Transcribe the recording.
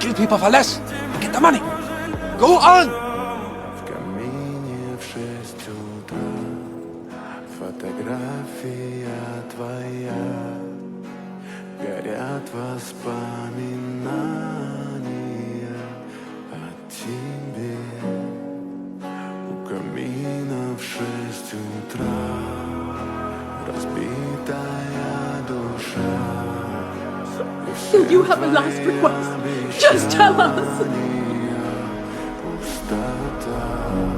kill people for less and get the money. Go on! В камине в 6 утра фотография твоя. Горят воспоминания о тебе. У камина в 6 утра разбитая душа. Do you have a last request? Just tell us. Пустота.